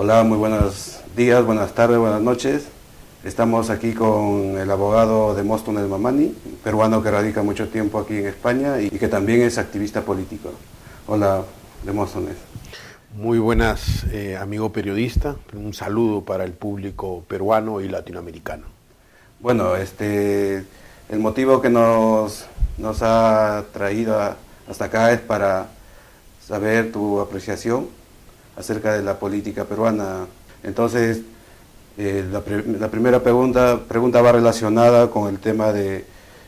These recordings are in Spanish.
Hola, muy buenos días, buenas tardes, buenas noches. Estamos aquí con el abogado Demóstenes Mamani, peruano que radica mucho tiempo aquí en España y que también es activista político. Hola, Demóstenes. Muy buenas, amigo periodista. Un saludo para el público peruano y latinoamericano. Bueno, el motivo que nos ha traído hasta acá es para saber tu apreciación acerca de la política peruana. Entonces, la primera pregunta va relacionada con el tema de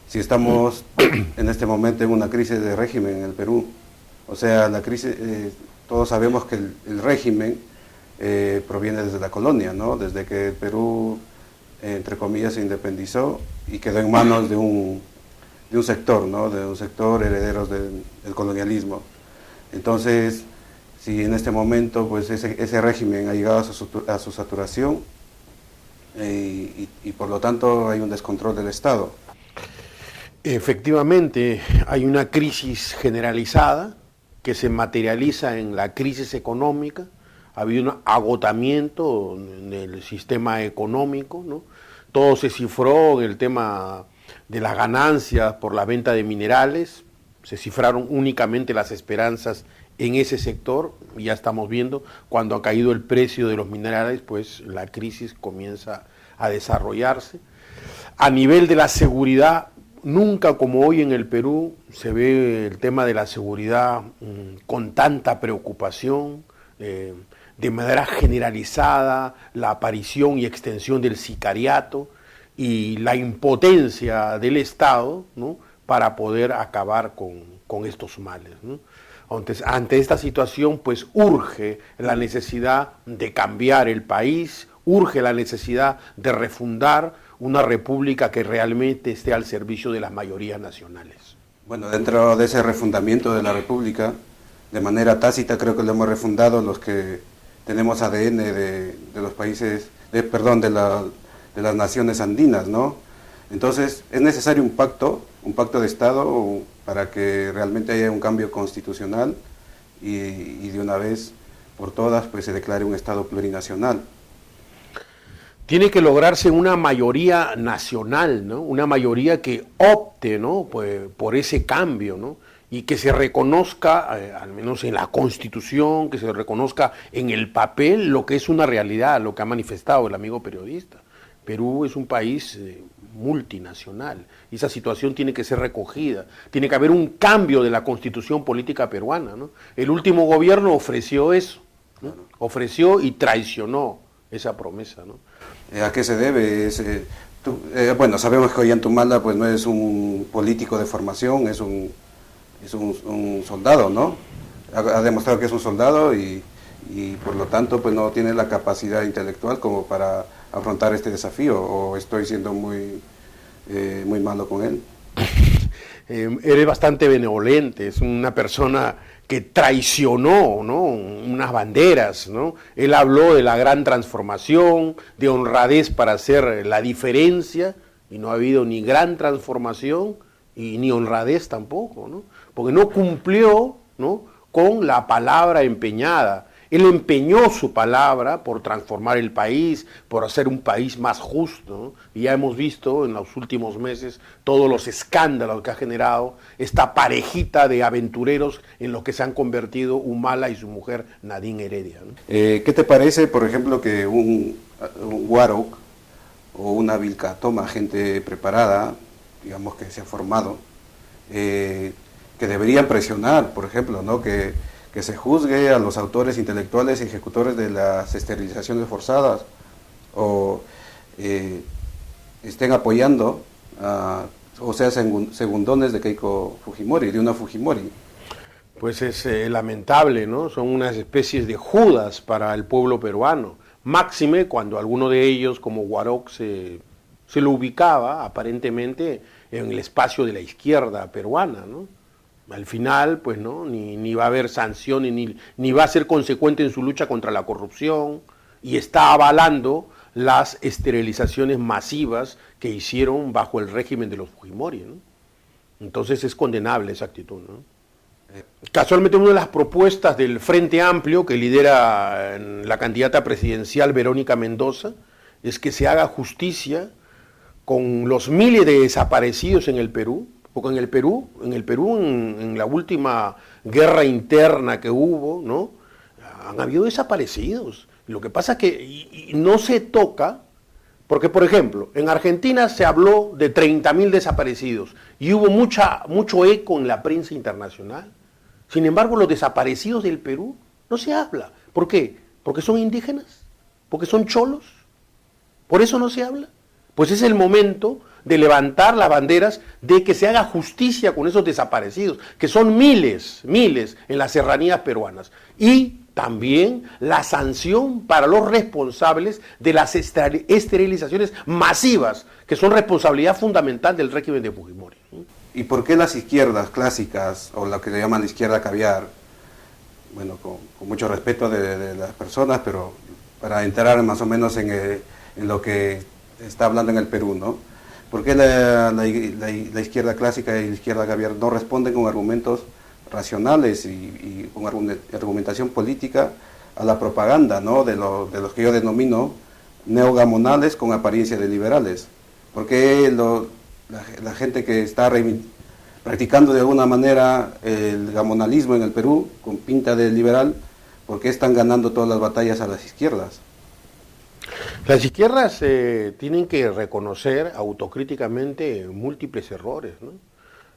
si estamos en este momento en una crisis de régimen en el Perú. O sea, la crisis, todos sabemos que el régimen proviene desde la colonia, ¿no? Desde que el Perú, entre comillas, se independizó y quedó en manos de un sector, ¿no? De un sector herederos del colonialismo. Entonces, si en este momento pues ese régimen ha llegado a su saturación y por lo tanto hay un descontrol del Estado. Efectivamente, hay una crisis generalizada que se materializa en la crisis económica. Ha habido un agotamiento en el sistema económico, ¿no? Todo se cifró en el tema de las ganancias por la venta de minerales, se cifraron únicamente las esperanzas en ese sector, y ya estamos viendo, cuando ha caído el precio de los minerales, pues la crisis comienza a desarrollarse. A nivel de la seguridad, nunca como hoy en el Perú se ve el tema de la seguridad con tanta preocupación, de manera generalizada, la aparición y extensión del sicariato y la impotencia del Estado, ¿no?, para poder acabar con estos males, ¿no? Entonces, ante esta situación, pues urge la necesidad de cambiar el país, urge la necesidad de refundar una república que realmente esté al servicio de las mayorías nacionales. Bueno, dentro de ese refundamiento de la república, de manera tácita creo que lo hemos refundado los que tenemos ADN de los países, de las naciones andinas, ¿no? Entonces, es necesario un pacto de Estado para que realmente haya un cambio constitucional y de una vez por todas pues se declare un Estado plurinacional. Tiene que lograrse una mayoría nacional, ¿no? Una mayoría que opte, ¿no?, pues, por ese cambio, ¿no?, y que se reconozca, al menos en la Constitución, que se reconozca en el papel lo que es una realidad, lo que ha manifestado el amigo periodista. Perú es un país multinacional y esa situación tiene que ser recogida. Tiene que haber un cambio de la constitución política peruana, ¿no? El último gobierno ofreció eso, ¿no? Ofreció y traicionó esa promesa, ¿no? ¿A qué se debe? Bueno, sabemos que Ollanthumala pues no es un político de formación, es un soldado, ¿no? Ha demostrado que es un soldado y por lo tanto pues no tiene la capacidad intelectual como para afrontar este desafío, o estoy siendo muy malo con él. Eres bastante benevolente, es una persona que traicionó, ¿no?, unas banderas, ¿no? Él habló de la gran transformación, de honradez para hacer la diferencia, y no ha habido ni gran transformación y ni honradez tampoco, ¿no? Porque no cumplió, ¿no?, con la palabra empeñada. Él empeñó su palabra por transformar el país, por hacer un país más justo, ¿no? Y ya hemos visto en los últimos meses todos los escándalos que ha generado esta parejita de aventureros en los que se han convertido Humala y su mujer Nadine Heredia, ¿no? ¿Qué te parece, por ejemplo, que un Guaroc o una Vilca Toma, gente preparada, digamos que se ha formado, que deberían presionar, por ejemplo, ¿no?, que se juzgue a los autores intelectuales y ejecutores de las esterilizaciones forzadas, o estén apoyando o sea, segundones de Keiko Fujimori, de una Fujimori? Pues es lamentable, ¿no? Son unas especies de Judas para el pueblo peruano, máxime cuando alguno de ellos, como Guaroc, se lo ubicaba aparentemente en el espacio de la izquierda peruana, ¿no? Al final, pues no, ni va a haber sanciones, ni va a ser consecuente en su lucha contra la corrupción, y está avalando las esterilizaciones masivas que hicieron bajo el régimen de los Fujimori, ¿no? Entonces es condenable esa actitud, ¿no? Casualmente una de las propuestas del Frente Amplio que lidera la candidata presidencial Verónica Mendoza es que se haga justicia con los miles de desaparecidos en el Perú, porque en el Perú, en la última guerra interna que hubo, ¿no? Han habido desaparecidos. Lo que pasa es que y no se toca, porque por ejemplo, en Argentina se habló de 30.000 desaparecidos y hubo mucho eco en la prensa internacional. Sin embargo, los desaparecidos del Perú no se habla. ¿Por qué? ¿Porque son indígenas? ¿Porque son cholos? ¿Por eso no se habla? Pues es el momento de levantar las banderas de que se haga justicia con esos desaparecidos, que son miles en las serranías peruanas. Y también la sanción para los responsables de las esterilizaciones masivas, que son responsabilidad fundamental del régimen de Fujimori. ¿Y por qué las izquierdas clásicas, o lo que le llaman la izquierda caviar, bueno, con mucho respeto de las personas, pero para entrar más o menos en lo que está hablando en el Perú, ¿no? ¿Por qué la izquierda clásica y la izquierda caviar no responden con argumentos racionales y con argumentación política a la propaganda, ¿no? de los que yo denomino neogamonales con apariencia de liberales? ¿Por qué la gente que está practicando de alguna manera el gamonalismo en el Perú con pinta de liberal, por qué están ganando todas las batallas a las izquierdas? Las izquierdas tienen que reconocer autocríticamente múltiples errores, ¿no?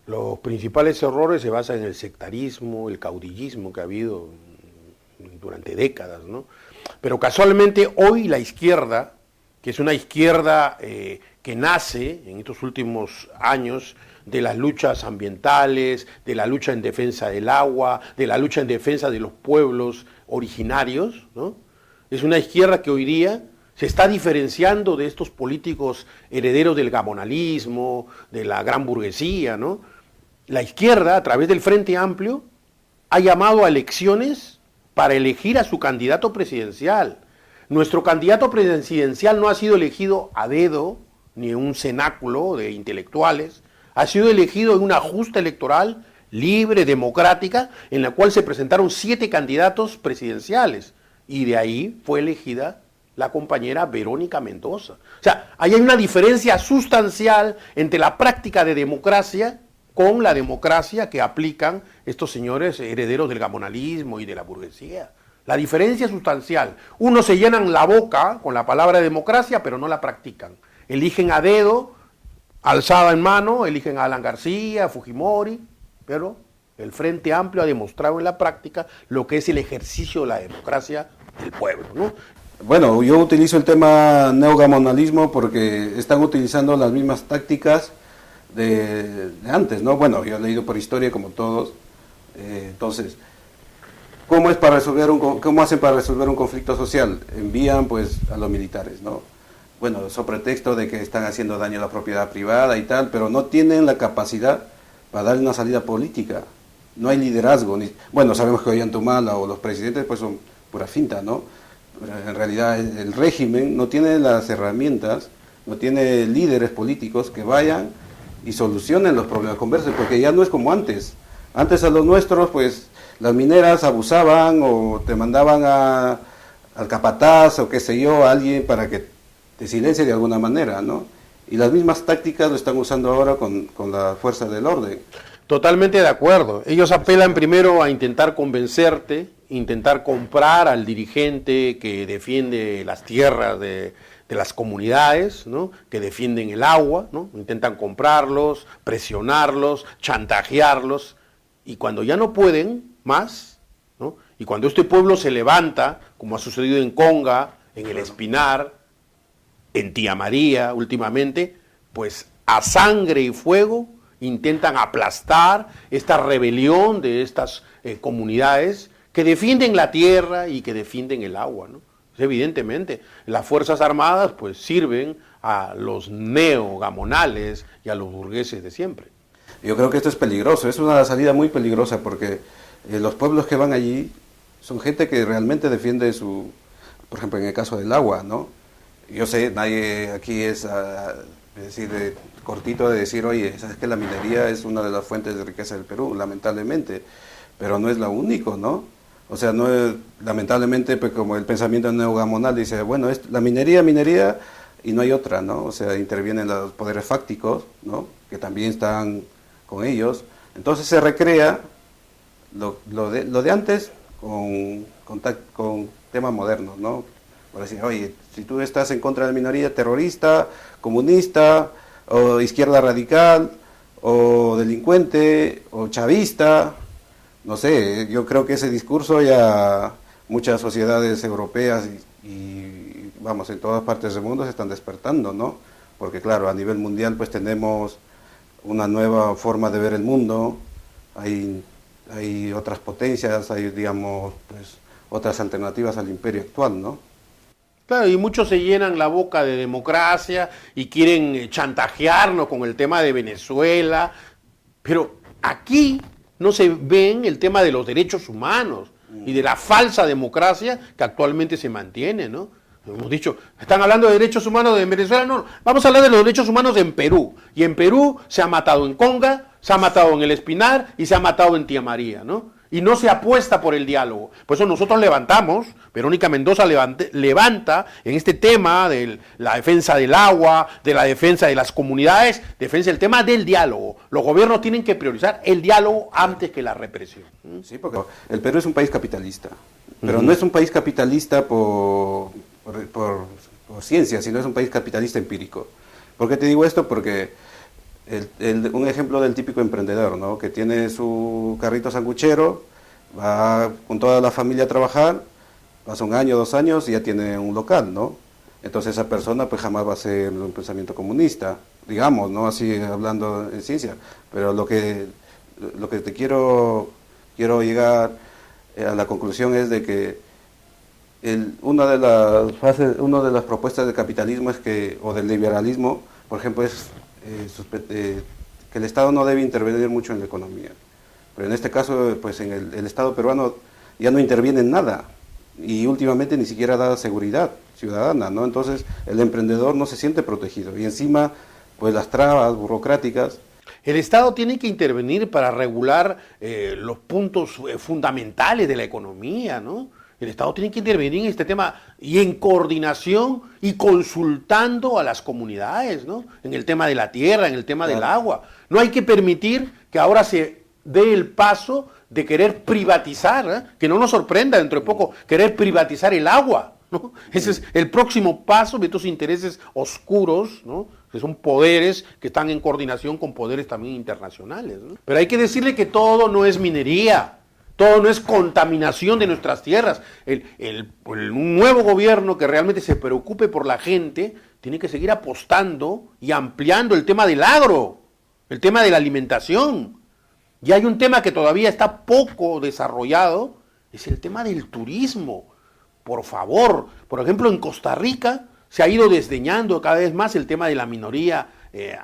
Los principales errores se basan en el sectarismo, el caudillismo que ha habido durante décadas, ¿no? Pero casualmente hoy la izquierda, que es una izquierda que nace en estos últimos años de las luchas ambientales, de la lucha en defensa del agua, de la lucha en defensa de los pueblos originarios, ¿no? Es una izquierda que hoy día se está diferenciando de estos políticos herederos del gamonalismo, de la gran burguesía, ¿no? La izquierda, a través del Frente Amplio, ha llamado a elecciones para elegir a su candidato presidencial. Nuestro candidato presidencial no ha sido elegido a dedo, ni en un cenáculo de intelectuales, ha sido elegido en una justa electoral libre, democrática, en la cual se presentaron 7 candidatos presidenciales, y de ahí fue elegida la compañera Verónica Mendoza. O sea, ahí hay una diferencia sustancial entre la práctica de democracia con la democracia que aplican estos señores herederos del gamonalismo y de la burguesía. La diferencia es sustancial. Unos se llenan la boca con la palabra democracia, pero no la practican. Eligen a dedo, alzada en mano, eligen a Alan García, a Fujimori, pero el Frente Amplio ha demostrado en la práctica lo que es el ejercicio de la democracia del pueblo, ¿no? Bueno, yo utilizo el tema neogamonalismo porque están utilizando las mismas tácticas de antes, ¿no? Bueno, yo he leído por historia como todos. Entonces, ¿cómo hacen para resolver un conflicto social? Envían pues a los militares, ¿no? Bueno, sobre pretexto de que están haciendo daño a la propiedad privada y tal, pero no tienen la capacidad para darle una salida política. No hay liderazgo. Bueno, sabemos que Ollanta o los presidentes pues son pura finta, ¿no? Pero en realidad el régimen no tiene las herramientas, no tiene líderes políticos que vayan y solucionen los problemas, conversen, porque ya no es como antes. Antes a los nuestros, pues, las mineras abusaban o te mandaban al capataz o qué sé yo, a alguien para que te silencie de alguna manera, ¿no? Y las mismas tácticas lo están usando ahora con la fuerza del orden. Totalmente de acuerdo. Ellos apelan primero a intentar convencerte, intentar comprar al dirigente que defiende las tierras de las comunidades, ¿no? Que defienden el agua, ¿no? Intentan comprarlos, presionarlos, chantajearlos, y cuando ya no pueden más, ¿no? Y cuando este pueblo se levanta, como ha sucedido en Conga, en el Espinar, en Tía María últimamente, pues a sangre y fuego intentan aplastar esta rebelión de estas comunidades que defienden la tierra y que defienden el agua, ¿no? Evidentemente, las Fuerzas Armadas pues sirven a los neogamonales y a los burgueses de siempre. Yo creo que esto es peligroso, es una salida muy peligrosa porque los pueblos que van allí son gente que realmente defiende por ejemplo en el caso del agua, ¿no? Yo sé, nadie aquí es decir, cortito de decir, oye, sabes que la minería es una de las fuentes de riqueza del Perú, lamentablemente, pero no es lo único, ¿no? O sea, no es, lamentablemente, pues como el pensamiento neogamonal dice, bueno, es la minería, y no hay otra, ¿no? O sea, intervienen los poderes fácticos, ¿no? Que también están con ellos. Entonces se recrea lo de antes con temas modernos, ¿no? Por decir, oye, si tú estás en contra de la minoría, terrorista, comunista, o izquierda radical, o delincuente, o chavista, no sé, yo creo que ese discurso ya muchas sociedades europeas vamos, en todas partes del mundo se están despertando, ¿no? Porque claro, a nivel mundial pues tenemos una nueva forma de ver el mundo, hay otras potencias, hay, digamos, pues otras alternativas al imperio actual, ¿no? Claro, y muchos se llenan la boca de democracia y quieren chantajearnos con el tema de Venezuela, pero aquí no se ven el tema de los derechos humanos y de la falsa democracia que actualmente se mantiene, ¿no? Hemos dicho, están hablando de derechos humanos en Venezuela, no, vamos a hablar de los derechos humanos en Perú. Y en Perú se ha matado en Conga, se ha matado en El Espinar y se ha matado en Tía María, ¿no? Y no se apuesta por el diálogo. Por eso nosotros levantamos, Verónica Mendoza levanta en este tema de la defensa del agua, de la defensa de las comunidades, defensa del tema del diálogo. Los gobiernos tienen que priorizar el diálogo antes que la represión. Sí, porque el Perú es un país capitalista, pero no es un país capitalista por ciencia, sino es un país capitalista empírico. ¿Por qué te digo esto? Porque un ejemplo del típico emprendedor, ¿no? Que tiene su carrito sanguchero, va con toda la familia a trabajar, pasa 1 año, 2 años y ya tiene un local, ¿no? Entonces esa persona pues jamás va a ser un pensamiento comunista, digamos, ¿no? Así hablando en ciencia. Pero lo que te quiero llegar a la conclusión es de que una de las propuestas del capitalismo es o del liberalismo, por ejemplo, es que el Estado no debe intervenir mucho en la economía. Pero en este caso, pues en el Estado peruano ya no interviene en nada y últimamente ni siquiera da seguridad ciudadana, ¿no? Entonces el emprendedor no se siente protegido y encima, pues las trabas burocráticas. El Estado tiene que intervenir para regular los puntos fundamentales de la economía, ¿no? El Estado tiene que intervenir en este tema y en coordinación y consultando a las comunidades, ¿no? En el tema de la tierra, en el tema del agua. No hay que permitir que ahora se dé el paso de querer privatizar, que no nos sorprenda dentro de poco, querer privatizar el agua, ¿no? Ese es el próximo paso de estos intereses oscuros, ¿no? Que son poderes que están en coordinación con poderes también internacionales, ¿no? Pero hay que decirle que todo no es minería. Todo no es contaminación de nuestras tierras. Un nuevo gobierno que realmente se preocupe por la gente tiene que seguir apostando y ampliando el tema del agro, el tema de la alimentación. Y hay un tema que todavía está poco desarrollado, es el tema del turismo. Por favor, por ejemplo, en Costa Rica se ha ido desdeñando cada vez más el tema de la minoría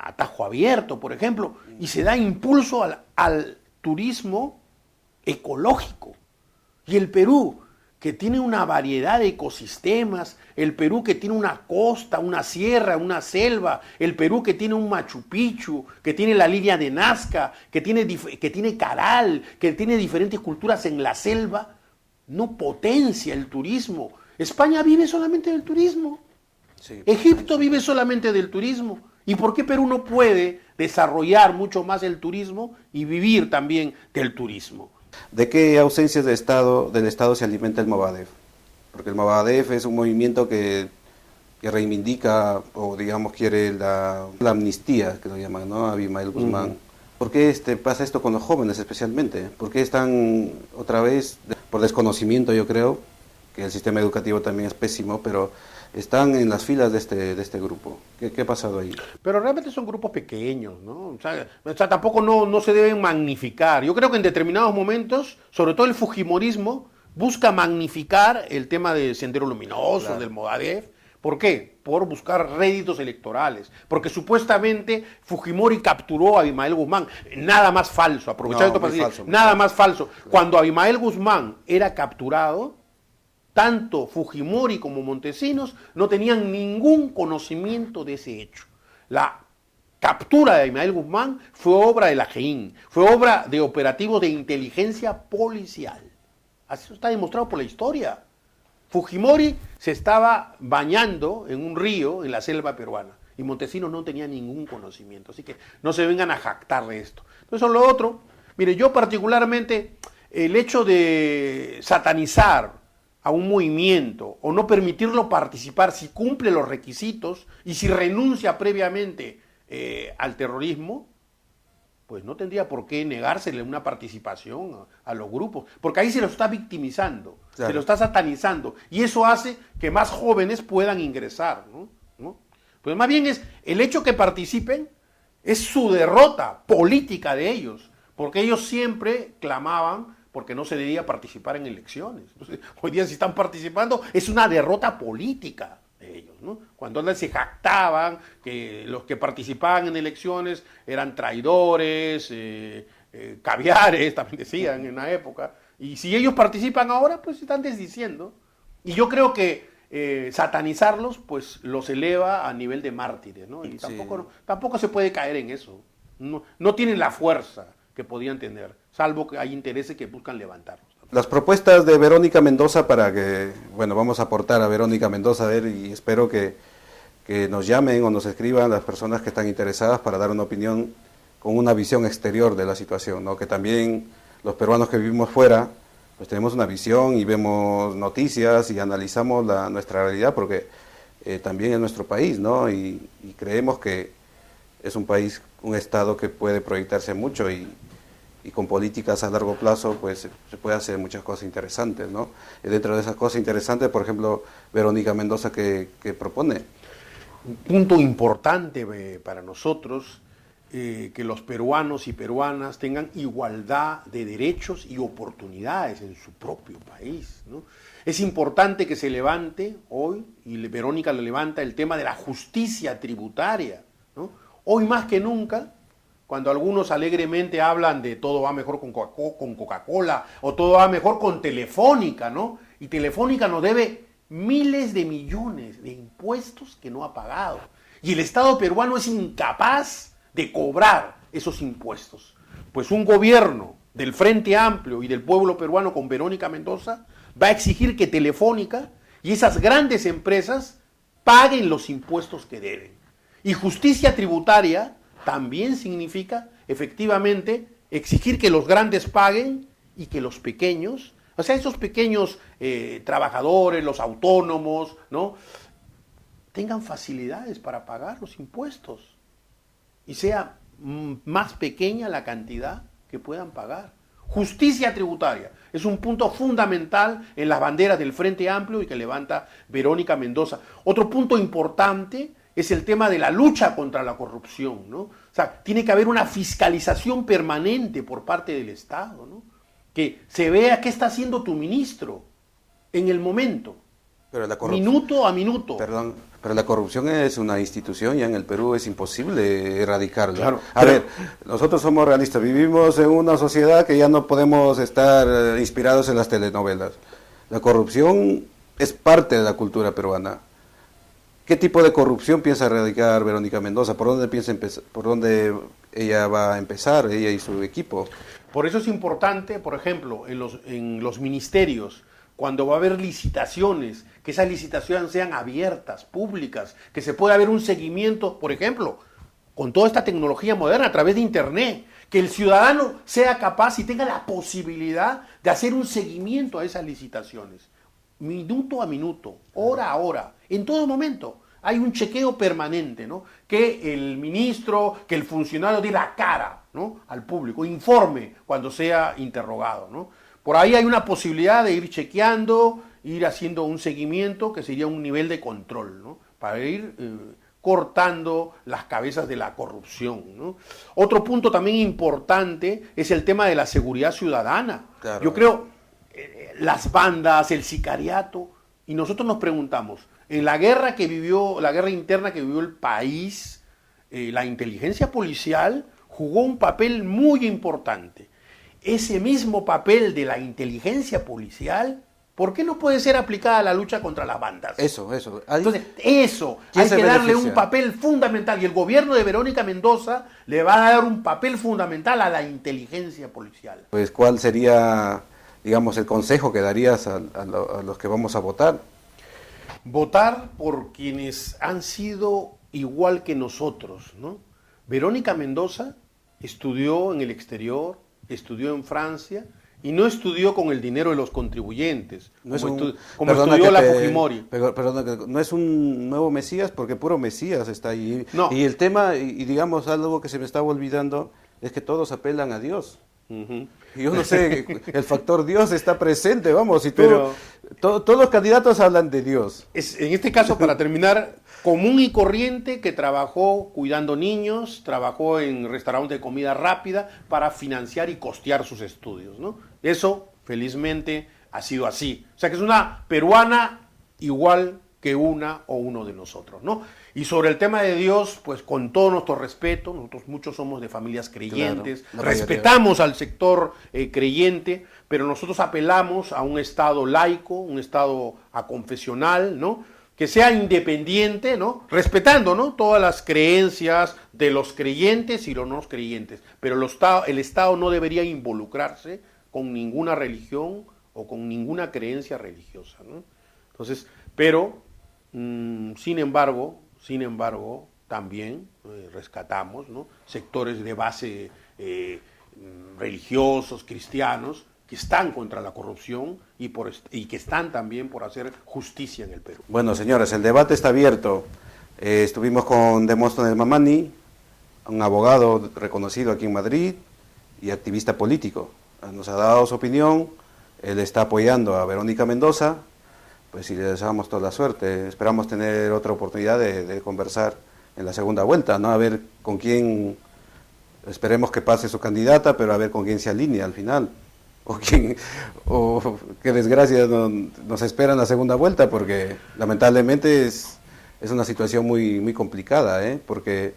a tajo abierto, por ejemplo, y se da impulso al turismo ecológico. Y el Perú, que tiene una variedad de ecosistemas, el Perú que tiene una costa, una sierra, una selva, el Perú que tiene un Machu Picchu, que tiene la línea de Nazca, que tiene Caral, que tiene diferentes culturas en la selva, no potencia el turismo. España vive solamente del turismo. Sí. Egipto vive solamente del turismo. ¿Y por qué Perú no puede desarrollar mucho más el turismo y vivir también del turismo? ¿De qué ausencias del Estado se alimenta el Movadef? Porque el Movadef es un movimiento que reivindica, o digamos quiere la amnistía, que lo llaman, ¿no? Abimael Guzmán. ¿Por qué pasa esto con los jóvenes especialmente? ¿Por qué están otra vez, por desconocimiento yo creo, que el sistema educativo también es pésimo, pero están en las filas de este grupo? ¿Qué ha pasado ahí? Pero realmente son grupos pequeños, ¿no? O sea, tampoco no se deben magnificar. Yo creo que en determinados momentos, sobre todo el fujimorismo, busca magnificar el tema de Sendero Luminoso, claro, del Movadef. ¿Por qué? Por buscar réditos electorales. Porque supuestamente Fujimori capturó a Abimael Guzmán. Nada más falso. Aprovechar esto para decir, nada más falso. Claro. Cuando Abimael Guzmán era capturado, tanto Fujimori como Montesinos no tenían ningún conocimiento de ese hecho. La captura de Abimael Guzmán fue obra de la GEIN, fue obra de operativos de inteligencia policial. Así está demostrado por la historia. Fujimori se estaba bañando en un río en la selva peruana y Montesinos no tenía ningún conocimiento. Así que no se vengan a jactar de esto. Entonces, lo otro, mire, yo particularmente, el hecho de satanizar a un movimiento o no permitirlo participar si cumple los requisitos y si renuncia previamente al terrorismo, pues no tendría por qué negársele una participación a los grupos, porque ahí se lo está victimizando, claro, se lo está satanizando, y eso hace que más jóvenes puedan ingresar, ¿no? Pues más bien es el hecho que participen, es su derrota política de ellos, porque ellos siempre clamaban porque no se debía participar en elecciones. Entonces, hoy día si están participando es una derrota política de ellos, ¿no? Cuando antes se jactaban que los que participaban en elecciones eran traidores, caviares, también decían en la época, y si ellos participan ahora, pues están desdiciendo. Y yo creo que satanizarlos, pues los eleva a nivel de mártires, ¿no? Y tampoco se puede caer en eso. No tienen la fuerza que podían tener, salvo que hay intereses que buscan levantarlos. Las propuestas de Verónica Mendoza para que, bueno, vamos a aportar a Verónica Mendoza, a ver, y espero que nos llamen o nos escriban las personas que están interesadas para dar una opinión con una visión exterior de la situación, ¿no? Que también los peruanos que vivimos fuera, pues tenemos una visión y vemos noticias y analizamos nuestra realidad, porque también es nuestro país, ¿no? Y creemos que es un país, un estado que puede proyectarse mucho y con políticas a largo plazo pues se puede hacer muchas cosas interesantes, ¿no? Y dentro de esas cosas interesantes, por ejemplo, Verónica Mendoza, ¿qué propone? Un punto importante para nosotros, que los peruanos y peruanas tengan igualdad de derechos y oportunidades en su propio país, ¿no? Es importante que se levante hoy, y Verónica lo levanta, el tema de la justicia tributaria, ¿no? Hoy más que nunca, cuando algunos alegremente hablan de todo va mejor con Coca-Cola o todo va mejor con Telefónica, ¿no? Y Telefónica nos debe miles de millones de impuestos que no ha pagado. Y el Estado peruano es incapaz de cobrar esos impuestos. Pues un gobierno del Frente Amplio y del pueblo peruano con Verónica Mendoza va a exigir que Telefónica y esas grandes empresas paguen los impuestos que deben. Y justicia tributaria también significa, efectivamente, exigir que los grandes paguen y que los pequeños, o sea, esos pequeños trabajadores, los autónomos, ¿no?, tengan facilidades para pagar los impuestos y sea más pequeña la cantidad que puedan pagar. Justicia tributaria es un punto fundamental en las banderas del Frente Amplio y que levanta Verónica Mendoza. Otro punto importante es el tema de la lucha contra la corrupción, ¿no? O sea, tiene que haber una fiscalización permanente por parte del Estado, ¿no? Que se vea qué está haciendo tu ministro en el momento, pero minuto a minuto. Perdón, pero la corrupción es una institución, ya en el Perú es imposible erradicarla. Claro, a ver, nosotros somos realistas, vivimos en una sociedad que ya no podemos estar inspirados en las telenovelas. La corrupción es parte de la cultura peruana. ¿Qué tipo de corrupción piensa erradicar Verónica Mendoza? ¿Por dónde ella va a empezar, ella y su equipo? Por eso es importante, por ejemplo, en los ministerios, cuando va a haber licitaciones, que esas licitaciones sean abiertas, públicas, que se pueda haber un seguimiento, por ejemplo, con toda esta tecnología moderna a través de Internet, que el ciudadano sea capaz y tenga la posibilidad de hacer un seguimiento a esas licitaciones, minuto a minuto, hora a hora, en todo momento. Hay un chequeo permanente, ¿no? Que el ministro, que el funcionario dé la cara, ¿no?, al público, informe cuando sea interrogado, ¿no? Por ahí hay una posibilidad de ir chequeando, ir haciendo un seguimiento que sería un nivel de control, ¿no?, para ir cortando las cabezas de la corrupción, ¿no? Otro punto también importante es el tema de la seguridad ciudadana. Claro. Yo creo, las bandas, el sicariato, y nosotros nos preguntamos, en la guerra interna que vivió el país, la inteligencia policial jugó un papel muy importante. Ese mismo papel de la inteligencia policial ¿por qué no puede ser aplicada a la lucha contra las bandas? Eso. Entonces, eso, ¿quién hay se que darle beneficia? un papel fundamental, y el gobierno de Verónica Mendoza le va a dar un papel fundamental a la inteligencia policial. Pues, ¿cuál sería, digamos, el consejo que darías a los que vamos a votar? Votar por quienes han sido igual que nosotros, ¿no? Verónica Mendoza estudió en el exterior, estudió en Francia, y no estudió con el dinero de los contribuyentes, No es como estudió la Fujimori. Perdona, que no es un nuevo Mesías, porque puro Mesías está ahí. No. Y el tema, y digamos algo que se me estaba olvidando, es que todos apelan a Dios. Uh-huh. Y yo no sé, el factor Dios está presente, vamos, y Pero- todos los candidatos hablan de Dios. En este caso, para terminar, común y corriente que trabajó cuidando niños, trabajó en restaurantes de comida rápida para financiar y costear sus estudios, ¿no? Eso, felizmente, ha sido así. O sea que es una peruana igual que una o uno de nosotros, ¿no? Y sobre el tema de Dios, pues con todo nuestro respeto, nosotros muchos somos de familias creyentes, Claro, la mayoría. respetamos al sector creyente, pero nosotros apelamos a un Estado laico, un Estado aconfesional, ¿no? Que sea independiente, ¿no? Respetando, ¿no? Todas las creencias de los creyentes y los no creyentes, pero el Estado no debería involucrarse con ninguna religión o con ninguna creencia religiosa, ¿no? Entonces, pero, sin embargo, también rescatamos, ¿no? Sectores de base religiosos, cristianos, que están contra la corrupción y que están también por hacer justicia en el Perú. Bueno, señores, el debate está abierto. Estuvimos con Demóstenes Mamani, un abogado reconocido aquí en Madrid y activista político. Nos ha dado su opinión, él está apoyando a Verónica Mendoza, pues y le deseamos toda la suerte. Esperamos tener otra oportunidad de conversar en la segunda vuelta, ¿no? A ver con quién, esperemos que pase su candidata, pero a ver con quién se alinea al final. O qué desgracia nos espera en la segunda vuelta, porque lamentablemente es una situación muy complicada, porque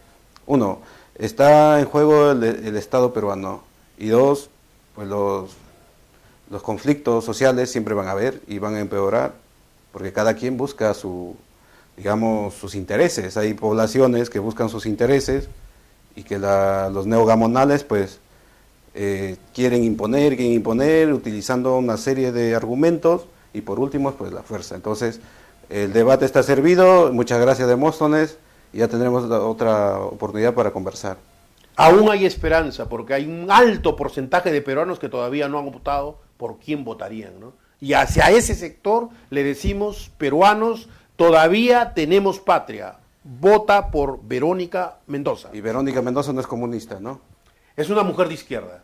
uno, está en juego el Estado peruano, y dos, pues los conflictos sociales siempre van a haber y van a empeorar, porque cada quien busca sus intereses. Hay poblaciones que buscan sus intereses y que los neogamonales pues quieren imponer utilizando una serie de argumentos, y por último pues la fuerza. Entonces el debate está servido. Muchas gracias, Demóstenes, y ya tendremos otra oportunidad para conversar. Aún hay esperanza, porque hay un alto porcentaje de peruanos que todavía no han votado por quién votarían, ¿no? Y hacia ese sector le decimos, peruanos, todavía tenemos patria, vota por Verónica Mendoza. Y Verónica Mendoza no es comunista, ¿no? Es una mujer de izquierda.